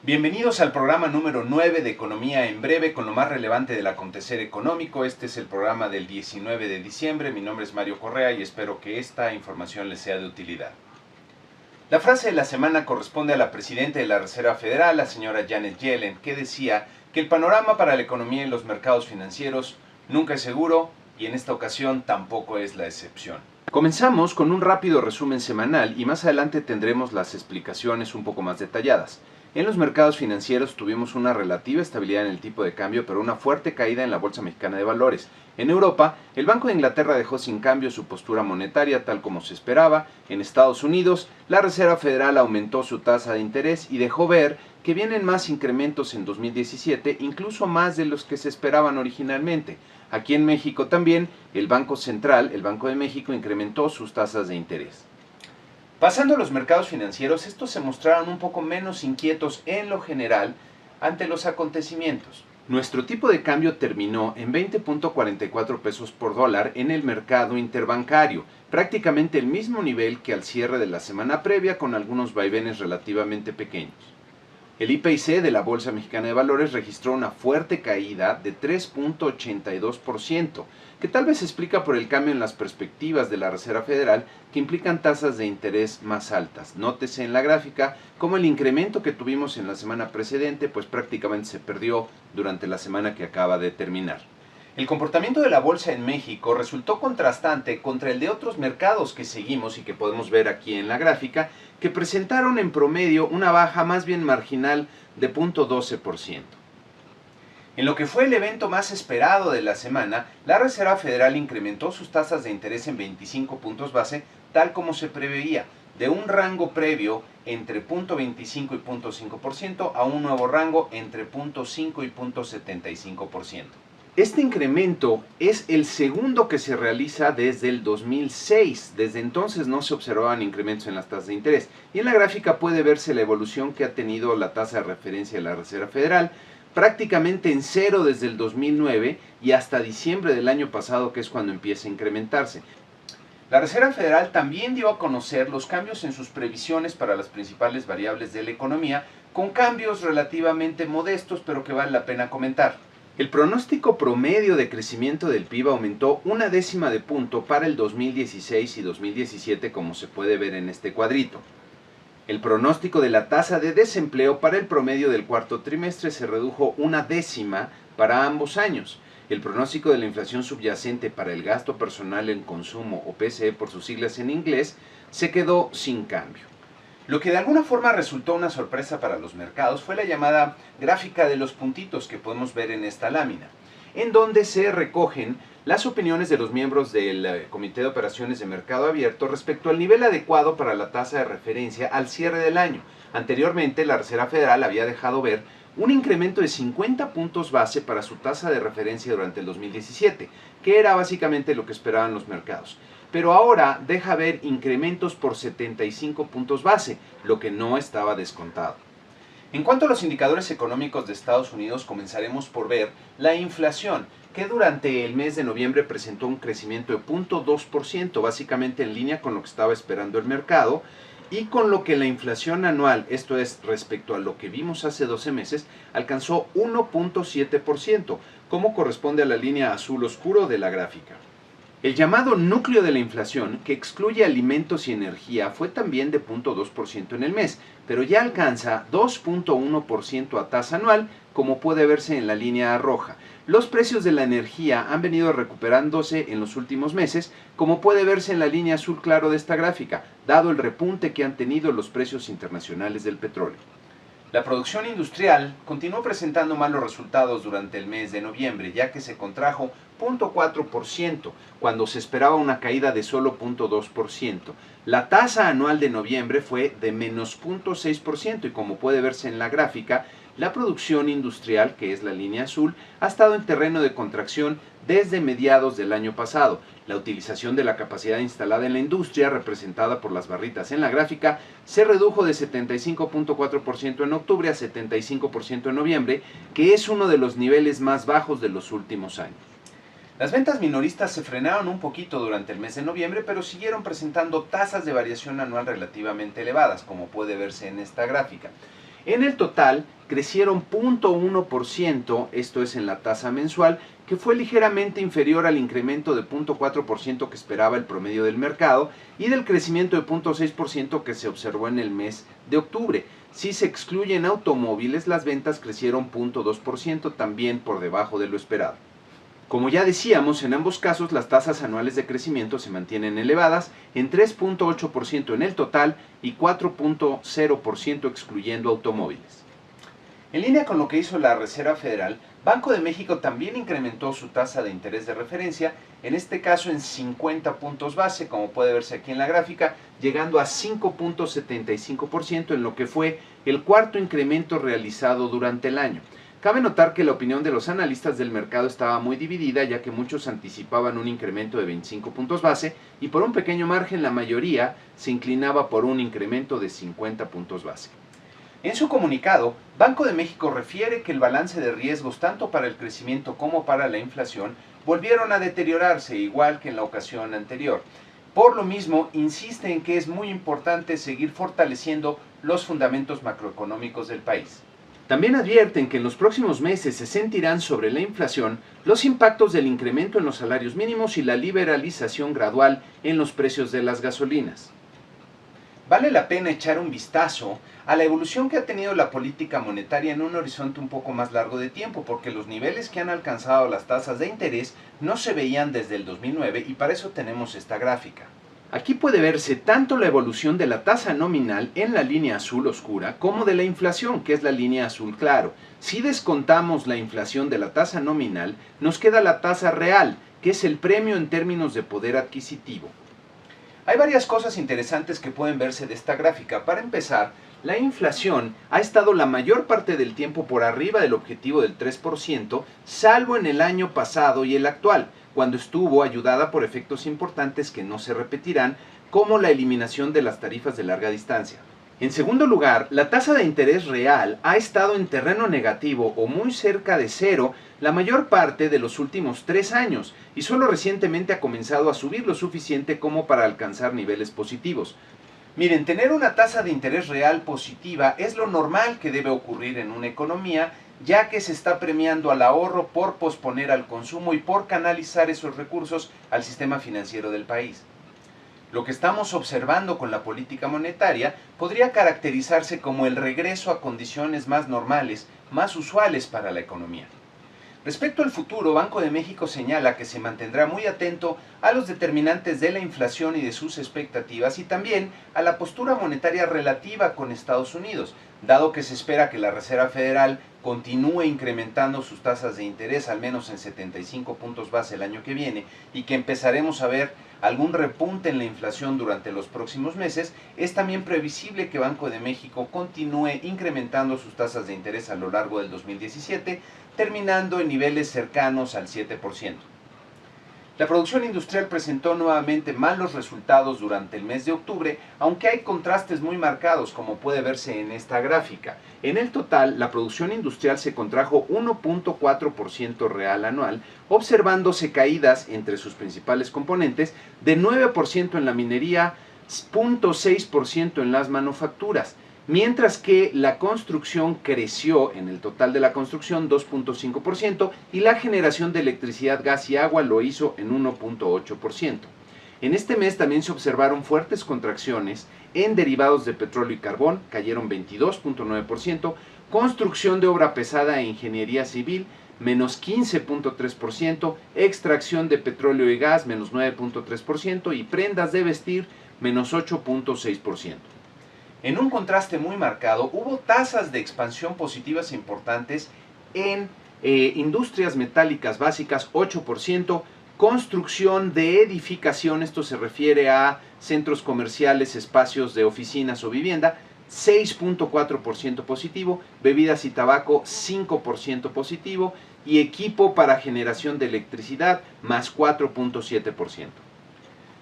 Bienvenidos al programa número 9 de Economía en Breve con lo más relevante del acontecer económico. Este es el programa del 19 de diciembre. Mi nombre es Mario Correa y espero que esta información les sea de utilidad. La frase de la semana corresponde a la presidenta de la Reserva Federal, la señora Janet Yellen, que decía que el panorama para la economía y los mercados financieros nunca es seguro y en esta ocasión tampoco es la excepción. Comenzamos con un rápido resumen semanal y más adelante tendremos las explicaciones un poco más detalladas. En los mercados financieros tuvimos una relativa estabilidad en el tipo de cambio, pero una fuerte caída en la Bolsa Mexicana de Valores. En Europa, el Banco de Inglaterra dejó sin cambio su postura monetaria tal como se esperaba. En Estados Unidos, la Reserva Federal aumentó su tasa de interés y dejó ver que vienen más incrementos en 2017, incluso más de los que se esperaban originalmente. Aquí en México también, el Banco Central, el Banco de México, incrementó sus tasas de interés. Pasando a los mercados financieros, estos se mostraron un poco menos inquietos en lo general ante los acontecimientos. Nuestro tipo de cambio terminó en 20.44 pesos por dólar en el mercado interbancario, prácticamente el mismo nivel que al cierre de la semana previa con algunos vaivenes relativamente pequeños. El IPC de la Bolsa Mexicana de Valores registró una fuerte caída de 3.82%, que tal vez se explica por el cambio en las perspectivas de la Reserva Federal que implican tasas de interés más altas. Nótese en la gráfica cómo el incremento que tuvimos en la semana precedente pues prácticamente se perdió durante la semana que acaba de terminar. El comportamiento de la bolsa en México resultó contrastante contra el de otros mercados que seguimos y que podemos ver aquí en la gráfica, que presentaron en promedio una baja más bien marginal de 0.12%. En lo que fue el evento más esperado de la semana, la Reserva Federal incrementó sus tasas de interés en 25 puntos base, tal como se preveía, de un rango previo entre 0.25 y 0.5% a un nuevo rango entre 0.5 y 0.75%. Este incremento es el segundo que se realiza desde el 2006. Desde entonces no se observaban incrementos en las tasas de interés. Y en la gráfica puede verse la evolución que ha tenido la tasa de referencia de la Reserva Federal, prácticamente en cero desde el 2009 y hasta diciembre del año pasado, que es cuando empieza a incrementarse. La Reserva Federal también dio a conocer los cambios en sus previsiones para las principales variables de la economía, con cambios relativamente modestos, pero que vale la pena comentar. El pronóstico promedio de crecimiento del PIB aumentó 0.1 de punto para el 2016 y 2017, como se puede ver en este cuadrito. El pronóstico de la tasa de desempleo para el promedio del cuarto trimestre se redujo 0.1 para ambos años. El pronóstico de la inflación subyacente para el gasto personal en consumo, o PCE por sus siglas en inglés, se quedó sin cambio. Lo que de alguna forma resultó una sorpresa para los mercados fue la llamada gráfica de los puntitos que podemos ver en esta lámina, en donde se recogen las opiniones de los miembros del Comité de Operaciones de Mercado Abierto respecto al nivel adecuado para la tasa de referencia al cierre del año. Anteriormente, la Reserva Federal había dejado ver un incremento de 50 puntos base para su tasa de referencia durante el 2017, que era básicamente lo que esperaban los mercados. Pero ahora deja ver incrementos por 75 puntos base, lo que no estaba descontado. En cuanto a los indicadores económicos de Estados Unidos, comenzaremos por ver la inflación, que durante el mes de noviembre presentó un crecimiento de 0.2%, básicamente en línea con lo que estaba esperando el mercado, y con lo que la inflación anual, esto es respecto a lo que vimos hace 12 meses, alcanzó 1.7%, como corresponde a la línea azul oscuro de la gráfica. El llamado núcleo de la inflación, que excluye alimentos y energía, fue también de 0.2% en el mes, pero ya alcanza 2.1% a tasa anual, como puede verse en la línea roja. Los precios de la energía han venido recuperándose en los últimos meses, como puede verse en la línea azul claro de esta gráfica, dado el repunte que han tenido los precios internacionales del petróleo. La producción industrial continuó presentando malos resultados durante el mes de noviembre, ya que se contrajo 0.4% cuando se esperaba una caída de solo 0.2%. La tasa anual de noviembre fue de menos 0.6% y como puede verse en la gráfica, la producción industrial, que es la línea azul, ha estado en terreno de contracción desde mediados del año pasado. La utilización de la capacidad instalada en la industria, representada por las barritas en la gráfica, se redujo de 75.4% en octubre a 75% en noviembre, que es uno de los niveles más bajos de los últimos años. Las ventas minoristas se frenaron un poquito durante el mes de noviembre, pero siguieron presentando tasas de variación anual relativamente elevadas, como puede verse en esta gráfica. En el total, crecieron 0.1%, esto es en la tasa mensual, que fue ligeramente inferior al incremento de 0.4% que esperaba el promedio del mercado y del crecimiento de 0.6% que se observó en el mes de octubre. Si se excluyen automóviles, las ventas crecieron 0.2%, también por debajo de lo esperado. Como ya decíamos, en ambos casos las tasas anuales de crecimiento se mantienen elevadas en 3.8% en el total y 4.0% excluyendo automóviles. En línea con lo que hizo la Reserva Federal, Banco de México también incrementó su tasa de interés de referencia, en este caso en 50 puntos base, como puede verse aquí en la gráfica, llegando a 5.75% en lo que fue el cuarto incremento realizado durante el año. Cabe notar que la opinión de los analistas del mercado estaba muy dividida, ya que muchos anticipaban un incremento de 25 puntos base y por un pequeño margen la mayoría se inclinaba por un incremento de 50 puntos base. En su comunicado, Banco de México refiere que el balance de riesgos tanto para el crecimiento como para la inflación volvieron a deteriorarse igual que en la ocasión anterior. Por lo mismo, insiste en que es muy importante seguir fortaleciendo los fundamentos macroeconómicos del país. También advierten que en los próximos meses se sentirán sobre la inflación los impactos del incremento en los salarios mínimos y la liberalización gradual en los precios de las gasolinas. Vale la pena echar un vistazo a la evolución que ha tenido la política monetaria en un horizonte un poco más largo de tiempo, porque los niveles que han alcanzado las tasas de interés no se veían desde el 2009 y para eso tenemos esta gráfica. Aquí puede verse tanto la evolución de la tasa nominal en la línea azul oscura como de la inflación, que es la línea azul claro. Si descontamos la inflación de la tasa nominal, nos queda la tasa real, que es el premio en términos de poder adquisitivo. Hay varias cosas interesantes que pueden verse de esta gráfica. Para empezar, la inflación ha estado la mayor parte del tiempo por arriba del objetivo del 3%, salvo en el año pasado y el actual, cuando estuvo ayudada por efectos importantes que no se repetirán, como la eliminación de las tarifas de larga distancia. En segundo lugar, la tasa de interés real ha estado en terreno negativo o muy cerca de cero la mayor parte de los últimos 3 años y solo recientemente ha comenzado a subir lo suficiente como para alcanzar niveles positivos. Miren, tener una tasa de interés real positiva es lo normal que debe ocurrir en una economía, ya que se está premiando al ahorro por posponer al consumo y por canalizar esos recursos al sistema financiero del país. Lo que estamos observando con la política monetaria podría caracterizarse como el regreso a condiciones más normales, más usuales para la economía. Respecto al futuro, Banco de México señala que se mantendrá muy atento a los determinantes de la inflación y de sus expectativas y también a la postura monetaria relativa con Estados Unidos, dado que se espera que la Reserva Federal continúe incrementando sus tasas de interés al menos en 75 puntos base el año que viene y que empezaremos a ver algún repunte en la inflación durante los próximos meses, es también previsible que Banco de México continúe incrementando sus tasas de interés a lo largo del 2017, terminando en niveles cercanos al 7%. La producción industrial presentó nuevamente malos resultados durante el mes de octubre, aunque hay contrastes muy marcados, como puede verse en esta gráfica. En el total, la producción industrial se contrajo 1.4% real anual, observándose caídas entre sus principales componentes de 9% en la minería, 0.6% en las manufacturas, mientras que la construcción creció en el total de la construcción 2.5% y la generación de electricidad, gas y agua lo hizo en 1.8%. En este mes también se observaron fuertes contracciones en derivados de petróleo y carbón, cayeron 22.9%, construcción de obra pesada e ingeniería civil, menos 15.3%, extracción de petróleo y gas, menos 9.3% y prendas de vestir, menos 8.6%. En un contraste muy marcado, hubo tasas de expansión positivas importantes en industrias metálicas básicas, 8%, construcción de edificación, esto se refiere a centros comerciales, espacios de oficinas o vivienda, 6.4% positivo, bebidas y tabaco, 5% positivo, y equipo para generación de electricidad, más 4.7%.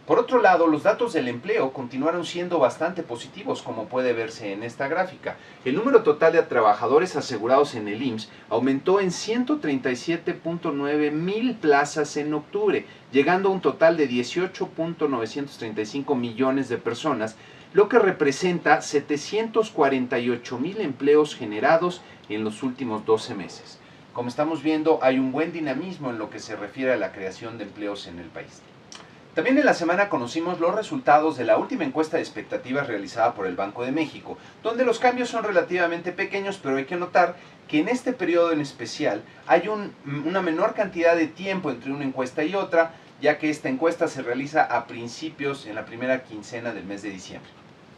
Por otro lado, los datos del empleo continuaron siendo bastante positivos, como puede verse en esta gráfica. El número total de trabajadores asegurados en el IMSS aumentó en 137.9 mil plazas en octubre, llegando a un total de 18.935 millones de personas, lo que representa 748,000 empleos generados en los últimos 12 meses. Como estamos viendo, hay un buen dinamismo en lo que se refiere a la creación de empleos en el país. También en la semana conocimos los resultados de la última encuesta de expectativas realizada por el Banco de México, donde los cambios son relativamente pequeños, pero hay que notar que en este periodo en especial hay una menor cantidad de tiempo entre una encuesta y otra, ya que esta encuesta se realiza a principios, en la primera quincena del mes de diciembre.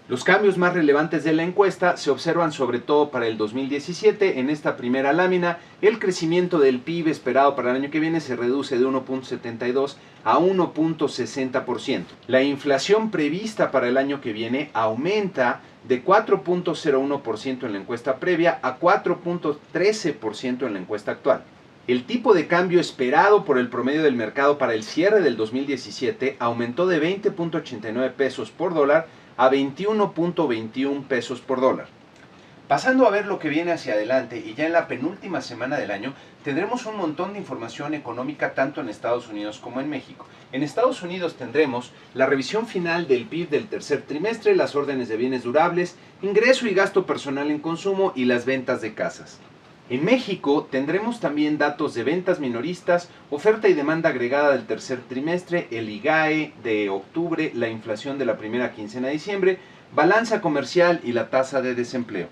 Los cambios más relevantes de la encuesta se observan sobre todo para el 2017. En esta primera lámina, el crecimiento del PIB esperado para el año que viene se reduce de 1.72 a 1.60%. La inflación prevista para el año que viene aumenta de 4.01% en la encuesta previa a 4.13% en la encuesta actual. El tipo de cambio esperado por el promedio del mercado para el cierre del 2017 aumentó de 20.89 pesos por dólar a 21.21 pesos por dólar. Pasando a ver lo que viene hacia adelante y ya en la penúltima semana del año, tendremos un montón de información económica tanto en Estados Unidos como en México. En Estados Unidos tendremos la revisión final del PIB del tercer trimestre, las órdenes de bienes durables, ingreso y gasto personal en consumo y las ventas de casas. En México tendremos también datos de ventas minoristas, oferta y demanda agregada del tercer trimestre, el IGAE de octubre, la inflación de la primera quincena de diciembre, balanza comercial y la tasa de desempleo.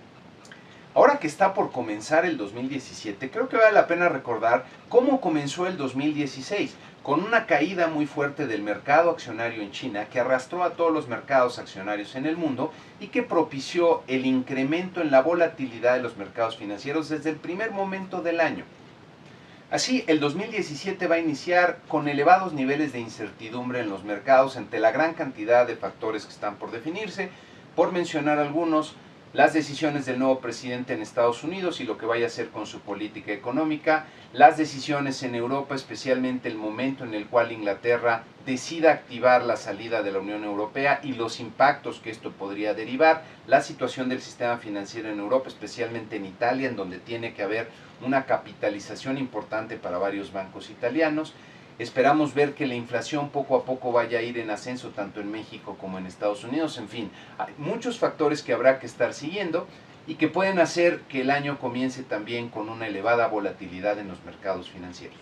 Ahora que está por comenzar el 2017, creo que vale la pena recordar cómo comenzó el 2016, con una caída muy fuerte del mercado accionario en China que arrastró a todos los mercados accionarios en el mundo y que propició el incremento en la volatilidad de los mercados financieros desde el primer momento del año. Así, el 2017 va a iniciar con elevados niveles de incertidumbre en los mercados ante la gran cantidad de factores que están por definirse. Por mencionar algunos, las decisiones del nuevo presidente en Estados Unidos y lo que vaya a hacer con su política económica, las decisiones en Europa, especialmente el momento en el cual Inglaterra decida activar la salida de la Unión Europea y los impactos que esto podría derivar, la situación del sistema financiero en Europa, especialmente en Italia, en donde tiene que haber una capitalización importante para varios bancos italianos. Esperamos ver que la inflación poco a poco vaya a ir en ascenso tanto en México como en Estados Unidos. En fin, hay muchos factores que habrá que estar siguiendo y que pueden hacer que el año comience también con una elevada volatilidad en los mercados financieros.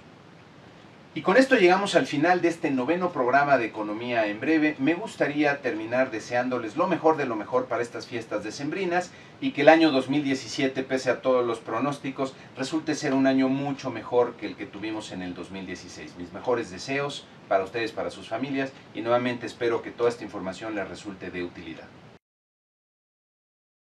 Y con esto llegamos al final de este noveno programa de Economía en Breve. Me gustaría terminar deseándoles lo mejor de lo mejor para estas fiestas decembrinas y que el año 2017, pese a todos los pronósticos, resulte ser un año mucho mejor que el que tuvimos en el 2016. Mis mejores deseos para ustedes, para sus familias, y nuevamente espero que toda esta información les resulte de utilidad.